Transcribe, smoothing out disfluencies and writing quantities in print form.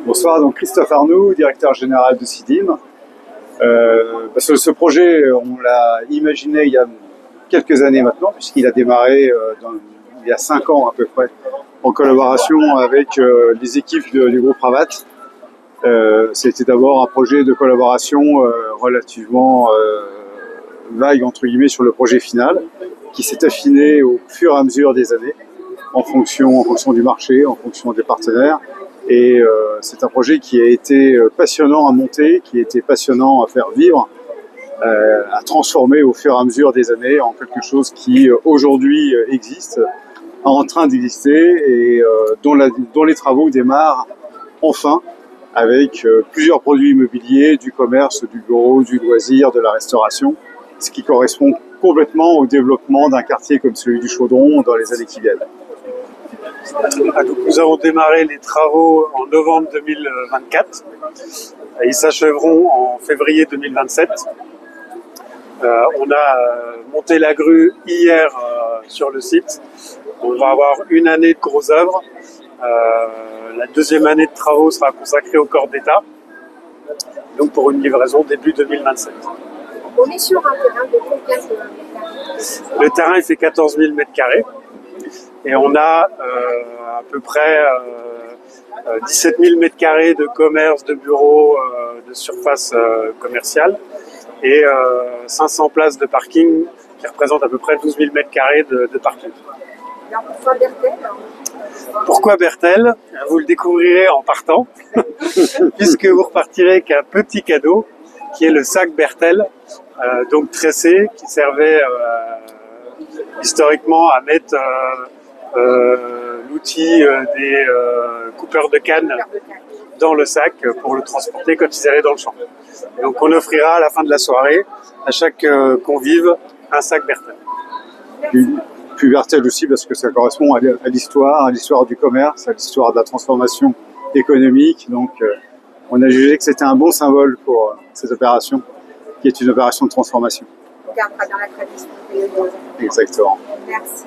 Bonsoir, donc Christophe Arnoux, directeur général de CIDIM. Ce projet, on l'a imaginé il y a quelques années maintenant, puisqu'il a démarré il y a 5 ans à peu près, en collaboration avec les équipes du groupe Ravat. C'était d'abord un projet de collaboration relativement vague, entre guillemets, sur le projet final, qui s'est affiné au fur et à mesure des années, en fonction du marché, en fonction des partenaires. Et c'est un projet qui a été passionnant à monter, qui a été passionnant à faire vivre, à transformer au fur et à mesure des années en quelque chose qui aujourd'hui existe, en train d'exister et dont les travaux démarrent enfin avec plusieurs produits immobiliers, du commerce, du bureau, du loisir, de la restauration, ce qui correspond complètement au développement d'un quartier comme celui du Chaudron dans les années qui viennent. Donc nous avons démarré les travaux en novembre 2024 et ils s'achèveront en février 2027. On a monté la grue hier sur le site. On va avoir une année de gros œuvres. La deuxième année de travaux sera consacrée au corps d'État, donc pour une livraison début 2027. On est sur un terrain de combien de mètres carrés? Le terrain il fait 14 000 mètres carrés et on a à peu près 17 000 mètres carrés de commerce, de bureaux, de surface commerciale et 500 places de parking qui représentent à peu près 12 000 mètres carrés de parking. Alors pourquoi Bertel? Pourquoi Bertel? Vous le découvrirez en partant, puisque vous repartirez avec un petit cadeau qui est le sac Bertel, donc tressé, qui servait historiquement à mettre l'outil des coupeurs de canne dans le sac pour le transporter quand ils allaient dans le champ. Donc on offrira à la fin de la soirée à chaque convive un sac Bertel. Puis Bertel aussi parce que ça correspond à l'histoire du commerce, à l'histoire de la transformation économique. Donc on a jugé que c'était un bon symbole pour cette opération, qui est une opération de transformation. On gardera dans la tradition. Exactement. Merci.